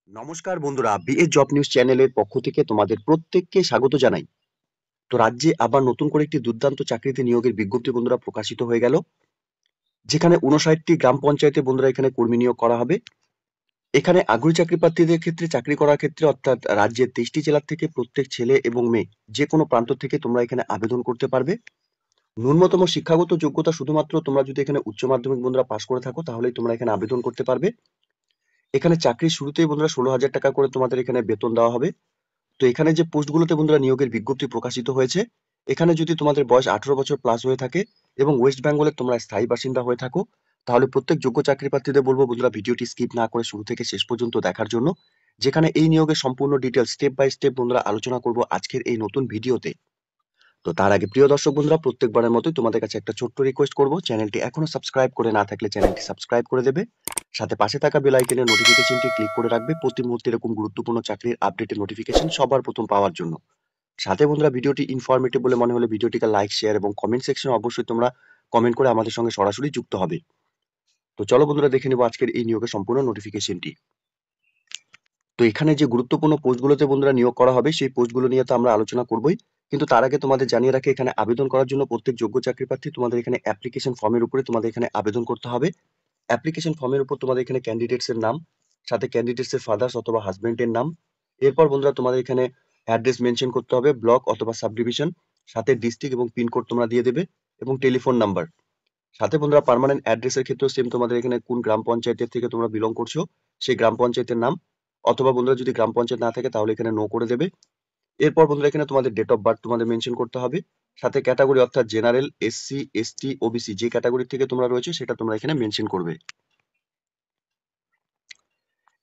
নমস্কার বন্ধুরা, BA job news চ্যানেলের পক্ষ থেকে তোমাদের প্রত্যেককে স্বাগত জানাই। তো রাজ্যে আবার নতুন করে একটি দুর্দান্ত চাকরিতে নিয়োগের বিজ্ঞপ্তি বন্ধুরা প্রকাশিত হয়ে গেল, যেখানে 59টি গ্রাম পঞ্চায়েতে বন্ধুরা এখানে কর্মী নিয়োগ করা হবে। এখানে আগ্রহী চাকরি প্রার্থীদের ক্ষেত্রে চাকরি করার ক্ষেত্রে অর্থাৎ রাজ্যের 23টি জেলা থেকে প্রত্যেক ছেলে এবং মেয়ে যে কোনো প্রান্ত থেকে তোমরা এখানে আবেদন করতে পারবে। ন্যূনতম শিক্ষাগত যোগ্যতা শুধুমাত্র তোমরা যদি এখানে উচ্চ মাধ্যমিক বন্ধুরা পাশ করে থাকো তাহলেই তোমরা এখানে আবেদন করতে পারবে। এখানে চাকরির শুরুতেই বন্ধুরা 16,000 টাকা করে তোমাদের এখানে বেতন দেওয়া হবে। তো এখানে যে পোস্টগুলোতে বন্ধুরা নিয়োগের বিজ্ঞপ্তি প্রকাশিত হয়েছে, এখানে যদি তোমাদের বয়স 18 বছর প্লাস হয়ে থাকে এবং ওয়েস্ট বেঙ্গলের তোমরা স্থায়ী বাসিন্দা হয়ে থাকো, তাহলে প্রত্যেক যোগ্য চাকরি প্রার্থীদের বলবো বন্ধুরা ভিডিওটি স্কিপ না করে শুরু থেকে শেষ পর্যন্ত দেখার জন্য, যেখানে এই নিয়োগের সম্পূর্ণ ডিটেলস স্টেপ বাই স্টেপ বন্ধুরা আলোচনা করব আজকের এই নতুন ভিডিওতে। তো তার আগে প্রিয় দর্শক বন্ধুরা, প্রত্যেকবারের মতোই তোমাদের কাছে একটা ছোট্ট রিকোয়েস্ট করব, চ্যানেলটি এখনো সাবস্ক্রাইব করে না থাকলে চ্যানেলটি সাবস্ক্রাইব করে দেবে, সাথে পাশে থাকা বেল আইকনের নোটিফিকেশনটি ক্লিক করে রাখবে প্রতি মুহূর্তে এরকম গুরুত্বপূর্ণ চাকরির আপডেটের নোটিফিকেশন সবার প্রথম পাওয়ার জন্য। সাথে বন্ধুরা ভিডিওটি ইনফরমেটিভ বলে মনে হলে ভিডিওটিকে লাইক, শেয়ার এবং কমেন্ট সেকশনে অবশ্যই তোমরা কমেন্ট করে আমাদের সঙ্গে সরাসরি যুক্ত হবে। তো চলো বন্ধুরা দেখে নেব আজকের এই নিয়োগের সম্পূর্ণ নোটিফিকেশনটি। তো এখানে যে গুরুত্বপূর্ণ পোস্টগুলোতে বন্ধুরা নিয়োগ করা হবে সেই পোস্টগুলো নিয়ে তো আমরা আলোচনা করবই, কিন্তু তার আগে তোমাদের জানিয়ে রাখি এখানে আবেদন করার জন্য প্রত্যেক যোগ্য চাকরি প্রার্থী তোমাদের এখানে অ্যাপ্লিকেশন ফর্মের উপরে তোমাদের এখানে আবেদন করতে হবে। অ্যাপ্লিকেশন ফর্মের উপর তোমাদের এখানে ক্যান্ডিডেটস এর নাম, সাথে ক্যান্ডিডেটস এর ফাদার্স অথবা হাজবেন্ডের নাম, এরপর বন্ধুরা তোমাদের এখানে অ্যাড্রেস মেনশন করতে হবে, ব্লক অথবা সাব ডিভিশন, সাথে ডিস্ট্রিক্ট এবং পিনকোড তোমরা দিয়ে দেবে এবং টেলিফোন নাম্বার। সাথে বন্ধুরা পার্মানেন্ট অ্যাড্রেসের ক্ষেত্রেও সেম তোমাদের এখানে কোন গ্রাম পঞ্চায়েতের থেকে তোমরা বিলং করছো সেই গ্রাম পঞ্চায়েতের নাম, অথবা বন্ধুরা যদি গ্রাম পঞ্চায়েত না থাকে তাহলে এখানে নো করে দেবে। এরপর বন্ধুরা এখানে তোমাদের ডেট অফ বার্থ তোমাদের মেনশন করতে হবে, সাথে ক্যাটাগরি অর্থাৎ জেনারেল, এসসি, এসটি, ওবিসি যে ক্যাটাগরি থেকে তোমরা রয়েছে সেটা তোমরা এখানে মেনশন করবে।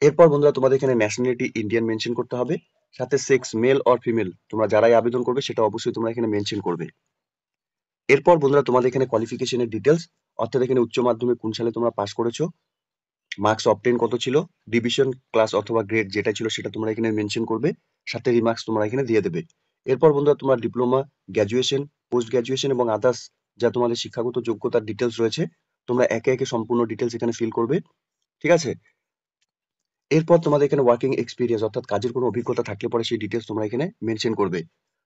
এরপর বন্ধুরা তোমাদের এখানে ন্যাশনালিটি ইন্ডিয়ান মেনশন করতে হবে, সাথে সেক্স মেল অর ফিমেল তোমরা যারাই আবেদন করবে সেটা অবশ্যই তোমরা এখানে মেনশন করবে। এরপর বন্ধুরা তোমাদের এখানে কোয়ালিফিকেশনের ডিটেলস, অর্থাৎ এখানে উচ্চ মাধ্যমিক কোন সালে তোমরা পাস করেছো, মার্কস অবটেন কত ছিল, ডিভিশন, ক্লাস অথবা গ্রেড যেটা ছিল সেটা তোমরা এখানে মেনশন করবে, সাথে রিমার্কস তোমরা এখানে দিয়ে দেবে। এরপর বন্ধুরা তোমরা ডিপ্লোমা, গ্র্যাজুয়েশন, পোস্ট গ্র্যাজুয়েশন এবং আদার্স যা তোমাদের শিক্ষাগত যোগ্যতার ডিটেলস রয়েছে তোমরা একে একে সম্পূর্ণ ডিটেলস এখানে ফিল করবে, ঠিক আছে। এরপর তোমাদের এখানে ওয়ার্কিং এক্সপিরিয়েন্স অর্থাৎ কাজের কোনো অভিজ্ঞতা থাকলে পরে সেই ডিটেলস তোমরা এখানে মেনশন করবে।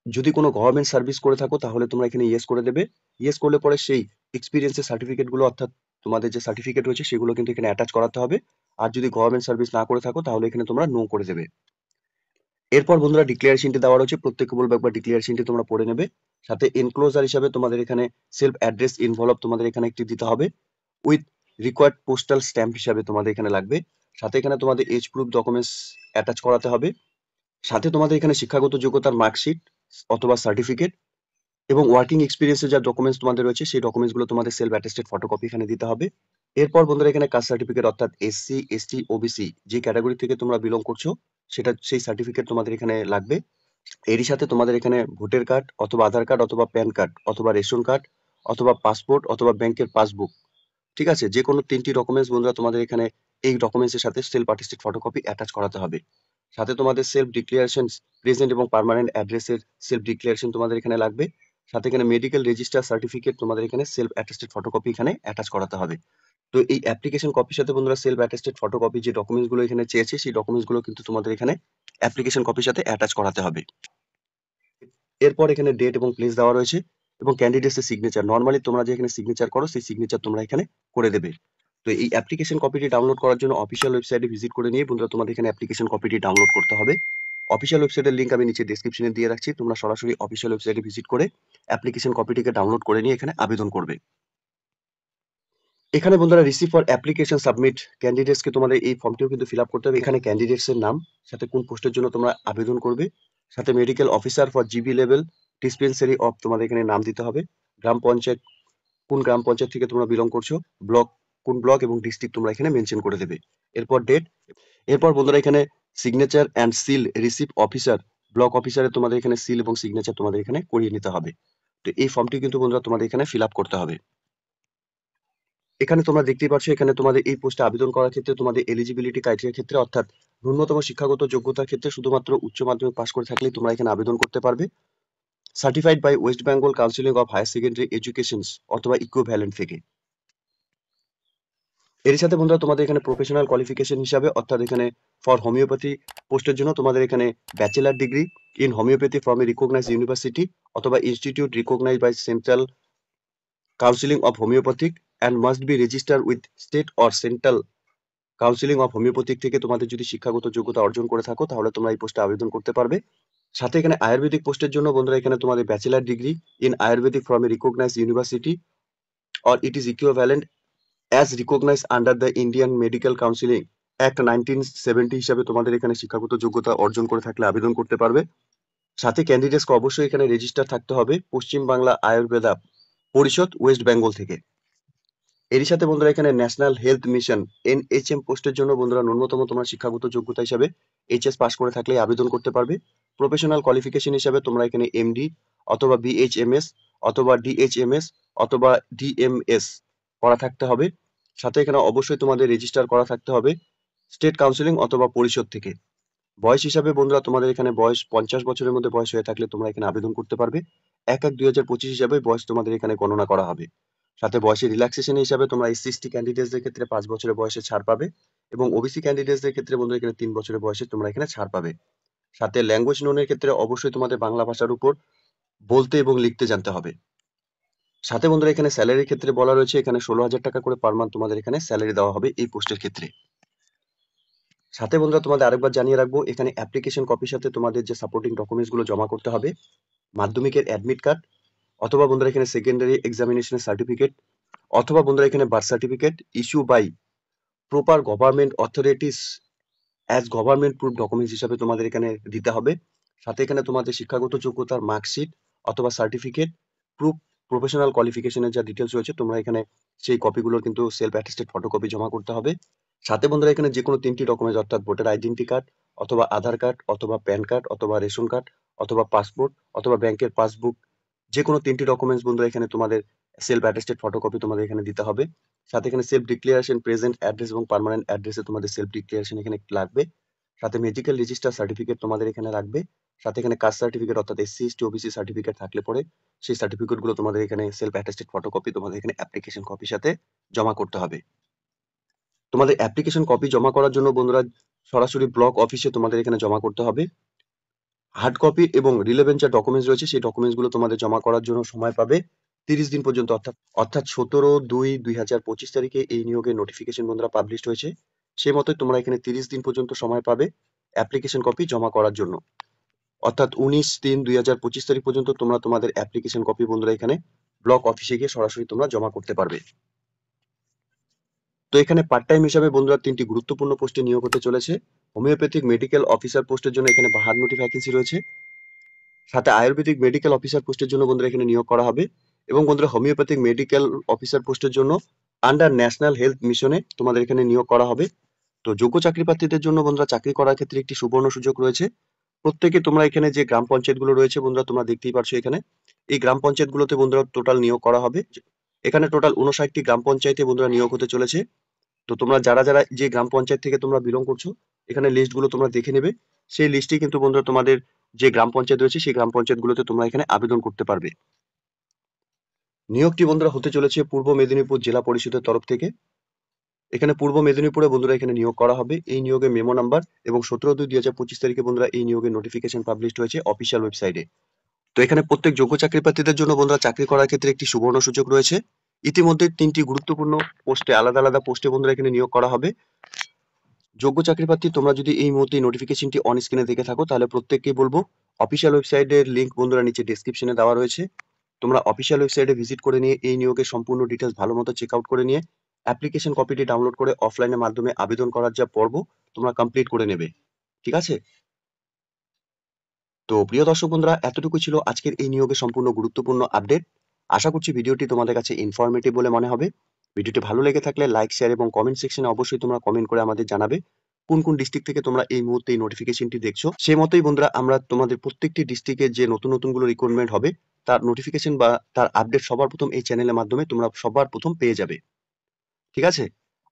যদি কোনো গভর্নমেন্ট সার্ভিস করে থাকো তাহলে তোমরা এখানে ইয়েস করে দেবে। ইয়েস করলে পরে সেই এক্সপিরিয়েন্সের সার্টিফিকেট গুলো অর্থাৎ তোমাদের যে সার্টিফিকেট রয়েছে সেগুলো কিন্তু এখানে অ্যাটাচ করাতে হবে। আর যদি গভর্নমেন্ট সার্ভিস না করে থাকো তাহলে এখানে তোমরা নো করে দেবে। এরপর বন্ধুরা ডিক্লারেশনটি দেওয়া রয়েছে, প্রত্যেককে বলবো একবার ডিক্লারেশনটি তোমরা পড়ে নেবে। সাথে এনক্লোজার হিসাবে তোমাদের এখানে সেলফ অ্যাড্রেস ইনভলভ তোমাদের এখানে একটি দিতে হবে, উইথ রিকোয়ার্ড পোস্টাল স্ট্যাম্প হিসাবে তোমাদের এখানে লাগবে। সাথে এখানে তোমাদের এজ প্রুফ ডকুমেন্টস অ্যাটাচ করাতে হবে। সাথে তোমাদের এখানে শিক্ষাগত যোগ্যতার মার্কশিট অথবা সার্টিফিকেট এবং ওয়ার্কিং এক্সপিরিয়েন্সের যা ডকুমেন্টস তোমাদের রয়েছে সেই ডকুমেন্টস গুলো তোমাদের সেলফ অ্যাটেস্টেড ফটোকপি এখানে দিতে হবে। এরপর বন্ধুরা এখানে কাস্ট সার্টিফিকেট অর্থাৎ এসসি, এসটি, ওবিসি যে ক্যাটাগরি থেকে তোমরা বিলং করছো সেটা সেই সার্টিফিকেট তোমাদের এখানে লাগবে। এরই সাথে তোমাদের এখানে ভোটার কার্ড অথবা আধার কার্ড অথবা প্যান কার্ড অথবা রেশন কার্ড অথবা পাসপোর্ট অথবা ব্যাংকের পাসবুক, ঠিক আছে, যে কোনো 3টি ডকুমেন্টস বন্ধুরা তোমাদের এখানে এই ডকুমেন্টস এর সাথে সেলফ অ্যাটেস্টেড ফটোকপি অ্যাটাচ করাতে হবে। সাথে তোমাদের সেলফ ডিক্লারেশন, প্রেজেন্ট এবং পার্মানেন্ট অ্যাড্রেসের সেলফ ডিক্লারেশন তোমাদের এখানে লাগবে। সাথে এখানে মেডিকেল রেজিস্টার সার্টিফিকেট তোমাদের এখানে সেলফ অ্যাটেস্টেড ফটোকপি এখানে অ্যাটাচ করাতে হবে। তো এই অ্যাপ্লিকেশন কপির সাথে বন্ধুরা সেলফ অ্যাটেস্টেড ফটোকপি যে ডকুমেন্টস গুলো এখানে চেয়েছে সেই ডকুমেন্টস গুলো কিন্তু তোমাদের এখানে অ্যাপ্লিকেশন কপির সাথে অ্যাটাচ করাতে হবে। এরপর এখানে ডেট এবং প্লেস দেওয়া রয়েছে এবং ক্যান্ডিডেটস এর সিগনেচার, নরমালি তোমরা যে এখানে সিগনেচার করো সেই সিগনেচার তোমরা এখানে করে দেবে। তো এই অ্যাপ্লিকেশন কপিটি ডাউনলোড করার জন্য অফিসিয়াল ওয়েবসাইটে ভিজিট করে নিয়ে বন্ধুরা তোমাদের এখানে অ্যাপ্লিকেশন কপিটি ডাউনলোড করতে হবে। অফিসিয়াল ওয়েবসাইটের লিংক আমি নিচে ডেসক্রিপশনে দিয়ে রাখছি, তোমরা সরাসরি অফিসিয়াল ওয়েবসাইটে ভিজিট করে অ্যাপ্লিকেশন কপিটিকে ডাউনলোড করে নিয়ে এখানে আবেদন করবে। এখানে বন্ধুরা receive for application submit, candidates কে তোমাদের এই ফর্মটিও কিন্তু ফিল আপ করতে হবে। এখানে ক্যান্ডিডেটস এর নাম, সাথে কোন পোস্টের জন্য তোমরা আবেদন করবে, সাথে medical officer for GB level dispensary of তোমাদের এখানে নাম দিতে হবে, গ্রাম পঞ্চায়েত কোন গ্রাম পঞ্চায়েত থেকে তোমরা বিলং করছো, ব্লক কোন ব্লক এবং ডিস্ট্রিক্ট তোমরা এখানে মেনশন করে দেবে। এরপর ডেট। এরপর বন্ধুরা এখানে signature and seal receive officer, block অফিসারে তোমাদের এখানে সিল এবং সিগনেচার তোমাদের এখানে করিয়ে নিতে হবে। তো এই ফর্মটি কিন্তু বন্ধুরা তোমাদের এখানে ফিল আপ করতে হবে। এখানে তোমরা দেখতেই পাচ্ছ এখানে তোমাদের এই পোস্টে আবেদন করার ক্ষেত্রে তোমাদের এলিজিবিলিটি ক্রাইটেরিয়ার ক্ষেত্রে অর্থাৎ ন্যূনতম শিক্ষাগত যোগ্যতার ক্ষেত্রে শুধুমাত্র উচ্চ মাধ্যমিক পাস করে থাকলেই তোমরা এখানে আবেদন করতে পারবে, certified by West Bengal counselling of higher secondary education অথবা ইকুইভ্যালেন্ট থেকে। এর সাথে বন্ধুরা তোমাদের এখানে প্রফেশনাল কোয়ালিফিকেশন হিসাবে অর্থাৎ এখানে ফর হোমিওপ্যাথি পোস্টের জন্য তোমাদের এখানে bachelor degree in homoeopathy from a recognised university অথবা institute recognized by central counselling of homoeopathic and must be register with state or central counselling of homoeopathic থেকে তোমাদের যদি শিক্ষাগত যোগ্যতা অর্জন করে থাকো তাহলে তোমরা এই পোস্টে আবেদন করতে পারবে। সাথে এখানে আয়ুর্বেদিক পোস্টের জন্য বন্ধুরা এখানে তোমাদের bachelor degree in ayurvedic from a recognised university or it is equivalent as recognised under the Indian medical counselling act 1970 হিসাবে তোমাদের এখানে শিক্ষাগত যোগ্যতা অর্জন করে থাকলে আবেদন করতে পারবে। সাথে ক্যান্ডিডেটসকে অবশ্যই এখানে রেজিস্টার থাকতে হবে পশ্চিম বাংলা আয়ুর্বেদা পরিষদ ওয়েস্ট বেঙ্গল থেকে। এরই সাথে বন্ধুরা এখানে ন্যাশনাল হেলথ মিশন NHM পোস্টের জন্য বন্ধুরা ন্যূনতম তোমার শিক্ষাগত যোগ্যতা হিসাবে HS পাস করে থাকলে আবেদন করতে পারবে। প্রফেশনাল কোয়ালিফিকেশন হিসাবে তোমরা এখানে MD অথবা BHMS অথবা DHMS অথবা DMS করা থাকতে হবে। সাথে এখানে অবশ্যই তোমাদের রেজিস্টার করা থাকতে হবে স্টেট কাউন্সিলিং অথবা পরিষদ থেকে। বয়স হিসাবে বন্ধুরা তোমাদের এখানে বয়স 50 বছরের মধ্যে বয়স হয়ে থাকলে তোমরা এখানে আবেদন করতে পারবে। 1/1/2025 হিসাবে বয়স তোমাদের এখানে গণনা করা হবে। সাথে বয়সের রিল্যাক্সেশন হিসাবে তোমরা SC/ST ক্যান্ডিডেটসদের ক্ষেত্রে 5 বছরের বয়সে ছাড় পাবে এবং OBC ক্যান্ডিডেটসদের ক্ষেত্রে বন্ধুরা এখানে 3 বছরের বয়সে তোমরা এখানে ছাড় পাবে। সাথে ল্যাঙ্গুয়েজ নোনের ক্ষেত্রে অবশ্যই তোমাদের বাংলা ভাষার উপর বলতে এবং লিখতে জানতে হবে। সাথে বন্ধুরা এখানে স্যালারির ক্ষেত্রে বলা রয়েছে এখানে 16,000 টাকা করে পার মান্থ তোমাদের এখানে স্যালারি দেওয়া হবে এই পোস্টের ক্ষেত্রে। সাথে বন্ধুরা তোমাদের আরেকবার জানিয়ে রাখবো এখানে অ্যাপ্লিকেশন কপির সাথে তোমাদের যে সাপোর্টিং ডকুমেন্টস গুলো জমা করতে হবে মাধ্যমিকের অ্যাডমিট কার্ড অথবা বন্ধুরা এখানে সেকেন্ডারি এক্সামিনেশনের সার্টিফিকেট অথবা বন্ধুরা এখানে birth certificate issue by proper government authorities as government proof documents হিসাবে তোমাদের এখানে দিতে হবে। সাথে এখানে তোমাদের শিক্ষাগত যোগ্যতার মার্কশিট অথবা সার্টিফিকেট প্রুফ প্রফেশনাল কোয়ালিফিকেশনের যা ডিটেলস রয়েছে তোমরা এখানে সেই কপিগুলোর কিন্তু সেলফ অ্যাটেস্টেড ফটোকপি জমা করতে হবে। সাথে বন্ধুরা এখানে যে কোনো 3টি ডকুমেন্টস অর্থাৎ ভোটার আইডেন্টি কার্ড অথবা আধার কার্ড অথবা প্যান কার্ড অথবা রেশন কার্ড অথবা পাসপোর্ট অথবা ব্যাংকের পাসবুক যে কোনো 3টি ডকুমেন্টস বন্ধুরা এখানে তোমাদের সেলফ অ্যাটেস্টেড ফটোকপি তোমাদের এখানে দিতে হবে। সাথে এখানে সেলফ ডিক্লারেশন প্রেজেন্ট অ্যাড্রেস এবং পার্মানেন্ট অ্যাড্রেসে তোমাদের সেলফ ডিক্লারেশন এখানে লাগবে। সাথে মেডিকেল রেজিস্টার সার্টিফিকেট তোমাদের এখানে লাগবে। সাথে এখানে কাস্ট সার্টিফিকেট অর্থাৎ SC/ST OBC সার্টিফিকেট থাকলে পরে সেই সার্টিফিকেট গুলো তোমাদের এখানে সেলফ অ্যাটেস্টেড ফটোকপি তোমাদের এখানে অ্যাপ্লিকেশন কপির সাথে জমা করতে হবে। তোমাদের অ্যাপ্লিকেশন কপি জমা করার জন্য বন্ধুরা সরাসরি ব্লক অফিসে তোমাদের এখানে জমা করতে হবে। হার্ড কপি এবং রিলেভেন্ট যা ডকুমেন্টস রয়েছে সেই ডকুমেন্টস গুলো তোমাদের জমা করার জন্য সময় পাবে 30 দিন পর্যন্ত অর্থাৎ 17/2/2025 তারিখে এই নিয়োগের নোটিফিকেশন বন্ধুরা পাবলিশ হয়েছে। সেই মতোই তোমরা এখানে 30 দিন পর্যন্ত সময় পাবে অ্যাপ্লিকেশন কপি জমা করার জন্য। অর্থাৎ 19/3/2025 তারিখ পর্যন্ত তোমরা তোমাদের অ্যাপ্লিকেশন কপি বন্ধুরা এখানে ব্লক অফিসে গিয়ে সরাসরি তোমরা জমা করতে পারবে। তো এখানে পার্ট টাইম হিসাবে বন্ধুরা 3টি গুরুত্বপূর্ণ পোস্টে নিয়োগ হতে চলেছে। হোমিওপ্যাথিক মেডিকেল অফিসার পোস্টের জন্য এখানে 52টি ভ্যাকেন্সি রয়েছে। সাথে আয়ুর্বেদিক মেডিকেল অফিসার পোস্টের জন্য বন্ধুরা এখানে নিয়োগ করা হবে এবং বন্ধুরা হোমিওপ্যাথিক মেডিকেল অফিসার পোস্টের জন্য আন্ডার ন্যাশনাল হেলথ মিশনে তোমাদের এখানে নিয়োগ করা হবে। তো যোগ্য চাকরি প্রার্থীদের জন্য বন্ধুরা চাকরি করার ক্ষেত্রে একটি সুবর্ণ সুযোগ রয়েছে। প্রত্যেকে তোমরা এখানে যে গ্রাম পঞ্চায়েত গুলো রয়েছে বন্ধুরা তোমরা দেখতেই পারছো এখানে এই গ্রাম পঞ্চায়েত গুলোতে বন্ধুরা টোটাল নিয়োগ করা হবে। এখানে টোটাল 59টি গ্রাম পঞ্চায়েতে বন্ধুরা নিয়োগ হতে চলেছে। তো তোমরা যারা যারা যে গ্রাম পঞ্চায়েত থেকে তোমরা বিলং করছো এখানে লিস্ট গুলো তোমরা দেখে নেবে। সেই লিস্টে কিন্তু বন্ধুরা তোমাদের যে গ্রাম পঞ্চায়েত রয়েছে সেই গ্রাম পঞ্চায়েত গুলোতে তোমরা এখানে আবেদন করতে পারবে। নিয়োগটি বন্ধুরা হতে চলেছে পূর্ব মেদিনীপুর জেলা পরিষদের তরফ থেকে। এখানে পূর্ব মেদিনীপুরে বন্ধুরা এখানে নিয়োগ করা হবে। এই নিয়োগের মেমো নাম্বার এবং 17/2/2025 তারিখে বন্ধুরা এই নিয়োগের নোটিফিকেশন পাবলিশ হয়েছে অফিসিয়াল ওয়েবসাইটে। তো এখানে প্রত্যেক যোগ্য চাকরি প্রার্থীদের জন্য বন্ধুরা চাকরি করার ক্ষেত্রে একটি সুবর্ণ সুযোগ রয়েছে। ইতিমধ্যে 3টি গুরুত্বপূর্ণ পোস্টে আলাদা আলাদা পোস্টে বন্ধুরা এখানে নিয়োগ করা হবে। যোগ্য চাকরি প্রার্থী তোমরা যদি এই মুহূর্তে নোটিফিকেশনটি অন স্ক্রিনে দেখে থাকো তাহলে প্রত্যেককেই বলবো অফিসিয়াল ওয়েবসাইটের লিংক বন্ধুরা নিচে ডেসক্রিপশনে দেওয়া রয়েছে। তোমরা অফিসিয়াল ওয়েবসাইটে ভিজিট করে নিয়ে এই নিয়োগের সম্পূর্ণ ডিটেলস ভালো মতো চেক আউট করে নিয়ে অ্যাপ্লিকেশন কপিটি ডাউনলোড করে অফলাইনের মাধ্যমে আবেদন করার যা পর্ব তোমরা কমপ্লিট করে নেবে। ঠিক আছে? তো প্রিয় দর্শক বন্ধুরা এতটুকু ছিল আজকের এই নিয়োগের সম্পূর্ণ গুরুত্বপূর্ণ আপডেট। আশা করছি ভিডিওটি তোমাদের কাছে ইনফরমেটিভ বলে মনে হবে। ভিডিওটি ভালো লেগে থাকলে লাইক শেয়ার এবং কমেন্ট সেকশনে অবশ্যই তোমরা কমেন্ট করে আমাদের জানাবে কোন কোন ডিস্ট্রিক্ট থেকে তোমরা এই মুহূর্তে এই নোটিফিকেশনটি দেখছো। সেই মতোই বন্ধুরা আমরা তোমাদের প্রত্যেকটি ডিস্ট্রিক্টে যে নতুন নতুন গুলো রিক্রুটমেন্ট হবে তার নোটিফিকেশন বা তার আপডেট সবার প্রথম এই চ্যানেলের মাধ্যমে তোমরা সবার প্রথম পেয়ে যাবে। ঠিক আছে?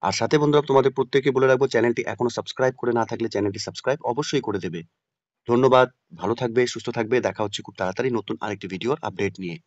আর সাথে বন্ধুরা তোমাদের প্রত্যেককে বলে রাখবো চ্যানেলটি এখনো সাবস্ক্রাইব করে না থাকলে চ্যানেলটি সাবস্ক্রাইব অবশ্যই করে দেবে। ধন্যবাদ, ভালো থাকবে, সুস্থ থাকবে। দেখা হচ্ছে খুব তাড়াতাড়ি নতুন আরেকটি ভিডিওর আপডেট নিয়ে।